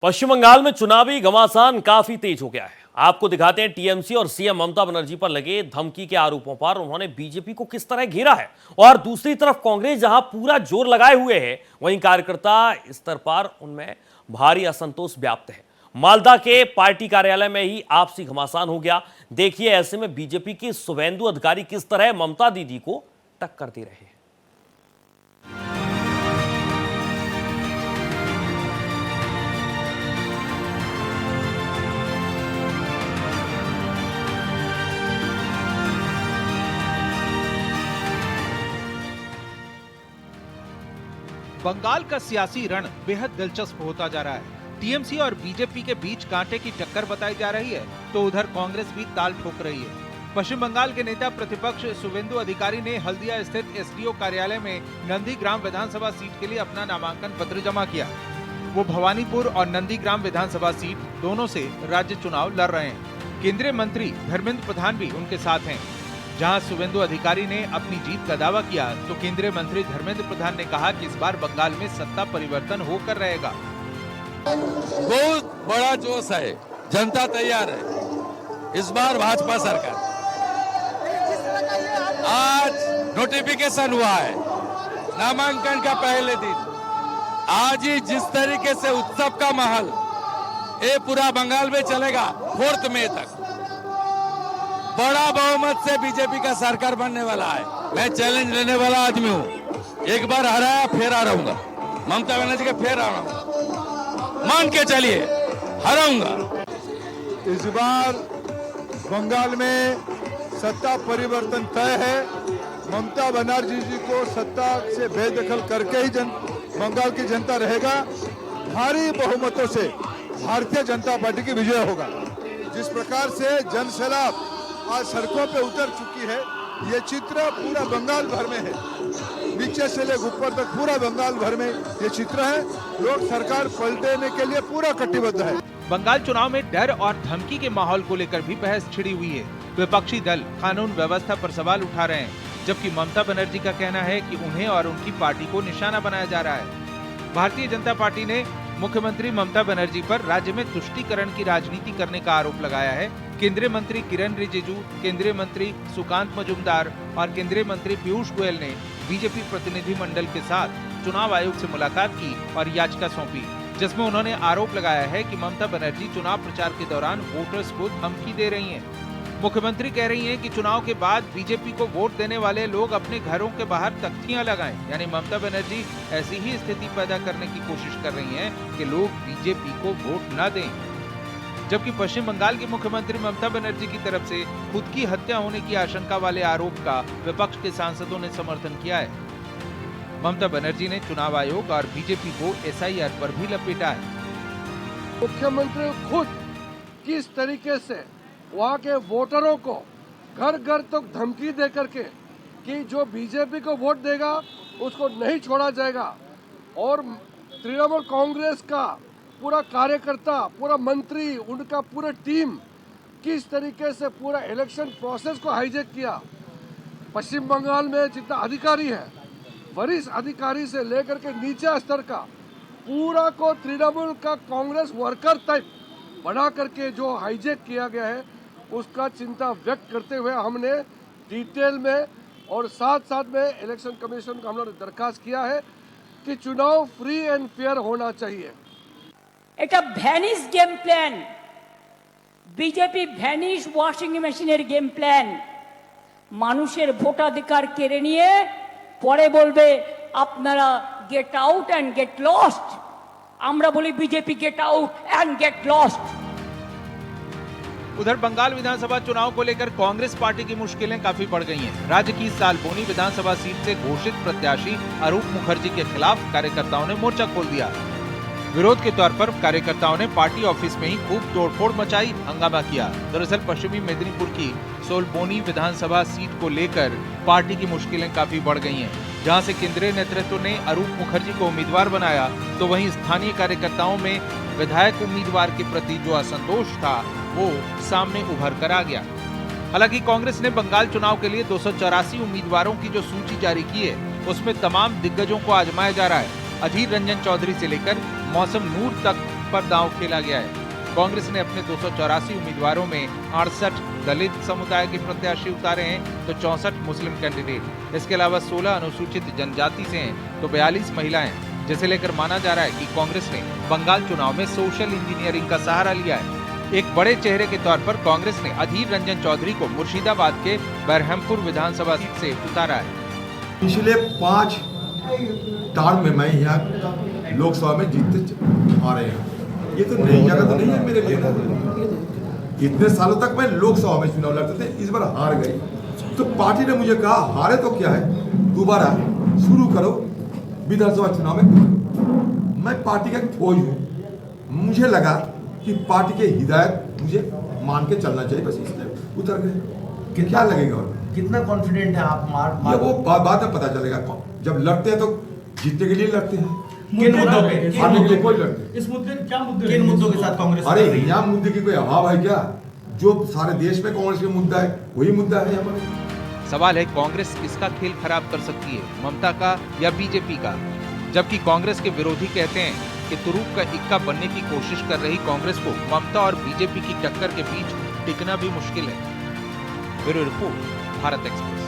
पश्चिम बंगाल में चुनावी घमासान काफी तेज हो गया है। आपको दिखाते हैं टीएमसी और सीएम ममता बनर्जी पर लगे धमकी के आरोपों पर उन्होंने बीजेपी को किस तरह घेरा है, और दूसरी तरफ कांग्रेस जहां पूरा जोर लगाए हुए है, वहीं कार्यकर्ता स्तर पर उनमें भारी असंतोष व्याप्त है। मालदा के पार्टी कार्यालय में ही आपसी घमासान हो गया। देखिए ऐसे में बीजेपी की शुभेंदु अधिकारी किस तरह ममता दीदी को टक्कर दे रहे हैं। बंगाल का सियासी रण बेहद दिलचस्प होता जा रहा है। टीएमसी और बीजेपी के बीच कांटे की टक्कर बताई जा रही है, तो उधर कांग्रेस भी ताल ठोक रही है। पश्चिम बंगाल के नेता प्रतिपक्ष शुभेंदु अधिकारी ने हल्दिया स्थित एसडीओ कार्यालय में नंदीग्राम विधानसभा सीट के लिए अपना नामांकन पत्र जमा किया। वो भवानीपुर और नंदीग्राम विधानसभा सीट दोनों से राज्य चुनाव लड़ रहे हैं। केंद्रीय मंत्री धर्मेंद्र प्रधान भी उनके साथ हैं। जहां शुभेंदु अधिकारी ने अपनी जीत का दावा किया, तो केंद्रीय मंत्री धर्मेंद्र प्रधान ने कहा कि इस बार बंगाल में सत्ता परिवर्तन होकर रहेगा। बहुत बड़ा जोश है, जनता तैयार है। इस बार भाजपा सरकार। आज नोटिफिकेशन हुआ है नामांकन का पहले दिन। आज ही जिस तरीके से उत्सव का माहौल ये पूरा बंगाल में चलेगा 4 मई तक, बड़ा बहुमत से बीजेपी का सरकार बनने वाला है। मैं चैलेंज लेने वाला आदमी हूँ। एक बार हराया फिर हराऊंगा, ममता बनर्जी के फिर हराऊंगा। मान के चलिए हराऊंगा। इस बार बंगाल में सत्ता परिवर्तन तय है। ममता बनर्जी जी को सत्ता से बेदखल करके ही बंगाल की जनता रहेगा। भारी बहुमतों से भारतीय जनता पार्टी की विजय होगा। जिस प्रकार से जनसैलाब आज सड़कों पे उतर चुकी है, ये चित्र पूरा बंगाल भर में है। नीचे से लेकर ऊपर तक पूरा बंगाल भर में ये चित्र है। लोग सरकार पलटने के लिए पूरा कटिबद्ध है। बंगाल चुनाव में डर और धमकी के माहौल को लेकर भी बहस छिड़ी हुई है। विपक्षी दल कानून व्यवस्था पर सवाल उठा रहे हैं, जबकि ममता बनर्जी का कहना है कि उन्हें और उनकी पार्टी को निशाना बनाया जा रहा है। भारतीय जनता पार्टी ने मुख्यमंत्री ममता बनर्जी पर राज्य में तुष्टीकरण की राजनीति करने का आरोप लगाया है। केंद्रीय मंत्री किरण रिजिजू, केंद्रीय मंत्री सुकांत मजूमदार और केंद्रीय मंत्री पीयूष गोयल ने बीजेपी प्रतिनिधि मंडल के साथ चुनाव आयोग से मुलाकात की और याचिका सौंपी, जिसमें उन्होंने आरोप लगाया है कि ममता बनर्जी चुनाव प्रचार के दौरान वोटर्स को धमकी दे रही हैं। मुख्यमंत्री कह रही हैं कि चुनाव के बाद बीजेपी को वोट देने वाले लोग अपने घरों के बाहर तख्तियां लगाएं, यानी ममता बनर्जी ऐसी ही स्थिति पैदा करने की कोशिश कर रही हैं कि लोग बीजेपी को वोट न दें। जबकि पश्चिम बंगाल की मुख्यमंत्री ममता बनर्जी की तरफ से खुद की हत्या होने की आशंका वाले आरोप का विपक्ष के सांसदों ने समर्थन किया है। ममता बनर्जी ने चुनाव आयोग और बीजेपी को एसआईआर पर भी लपेटा है। मुख्यमंत्री खुद किस तरीके से वहाँ के वोटरों को घर घर तक धमकी दे करके कि जो बीजेपी को वोट देगा उसको नहीं छोड़ा जाएगा, और तृणमूल कांग्रेस का पूरा कार्यकर्ता, पूरा मंत्री, उनका पूरा टीम किस तरीके से पूरा इलेक्शन प्रोसेस को हाईजैक किया। पश्चिम बंगाल में जितना अधिकारी है, वरिष्ठ अधिकारी से लेकर के नीचे स्तर का पूरा को तृणमूल का कांग्रेस वर्कर टाइप बना करके जो हाईजैक किया गया है, उसका चिंता व्यक्त करते हुए हमने डिटेल में और साथ साथ में इलेक्शन कमीशन को हमने दरखास्त किया है कि चुनाव फ्री एंड फेयर होना चाहिए। এটা vanish game plan, BJP vanish washing মেশিনের গেম প্ল্যান। মানুষের ভোটাধিকার কেড়ে নিয়ে পরে বলবে আপনারা get out and get lost. আমরা বলি BJP get out and get lost. उधर बंगाल विधानसभा चुनाव को लेकर कांग्रेस पार्टी की मुश्किलें काफी बढ़ गई हैं। राज्य की सालबोनी विधानसभा सीट से घोषित प्रत्याशी अरूप मुखर्जी के खिलाफ कार्यकर्ताओं ने मोर्चा खोल दिया। विरोध के तौर पर कार्यकर्ताओं ने पार्टी ऑफिस में ही खूब तोड़फोड़ मचाई, हंगामा किया। दरअसल पश्चिमी मेदिनीपुर की सोलबोनी विधानसभा सीट को लेकर पार्टी की मुश्किलें काफी बढ़ गई हैं। जहां से केंद्रीय नेतृत्व ने अरूप मुखर्जी को उम्मीदवार बनाया, तो वहीं स्थानीय कार्यकर्ताओं में विधायक उम्मीदवार के प्रति जो असंतोष था वो सामने उभर कर आ गया। हालांकि कांग्रेस ने बंगाल चुनाव के लिए 284 उम्मीदवारों की जो सूची जारी की है, उसमें तमाम दिग्गजों को आजमाया जा रहा है। अधीर रंजन चौधरी से लेकर मौसम नूर तक पर दांव खेला गया है। कांग्रेस ने अपने 284 उम्मीदवारों में 68 दलित समुदाय के प्रत्याशी उतारे हैं तो 64 मुस्लिम कैंडिडेट। इसके अलावा 16 अनुसूचित जनजाति से हैं तो 42 महिलाएं, जिसे लेकर माना जा रहा है कि कांग्रेस ने बंगाल चुनाव में सोशल इंजीनियरिंग का सहारा लिया है। एक बड़े चेहरे के तौर पर कांग्रेस ने अधीर रंजन चौधरी को मुर्शिदाबाद के बरहमपुर विधानसभा सीट से उतारा है। पिछले 5 टर्म में मैं यहाँ लोकसभा में जीतते आ रहे हैं। ये तो नई जगह तो नहीं है मेरे लिए। इतने सालों तक मैं लोकसभा में चुनाव लड़ते थे, इस बार हार गए तो पार्टी ने मुझे कहा हारे तो क्या है, दोबारा शुरू करो विधानसभा चुनाव में। मैं पार्टी का फौज हूँ, मुझे लगा कि पार्टी के हिदायत मुझे मान के चलना चाहिए, बस इसलिए उतर गए। क्या लगेगा और कितना कॉन्फिडेंट है आप? ये वो बाद में पता चलेगा। जब लड़ते हैं तो जीतने के लिए लड़ते हैं, किन मुद्दों पे? हारने के लिए कोई लड़ते हैं। इस मुद्दे क्या मुद्दे? किन मुद्दों के साथ कांग्रेस? अरे यहाँ मुद्दे की कोई अभाव है क्या? जो सारे देश में कांग्रेस का मुद्दा है वही मुद्दा है यहाँ पर। सवाल है कांग्रेस किसका खेल खराब कर सकती है, ममता का या बीजेपी का? जबकि कांग्रेस के विरोधी कहते हैं कि तुरुप का इक्का बनने की कोशिश कर रही कांग्रेस को ममता और बीजेपी की टक्कर के बीच टिकना भी मुश्किल है। Bureau report, Bharat express.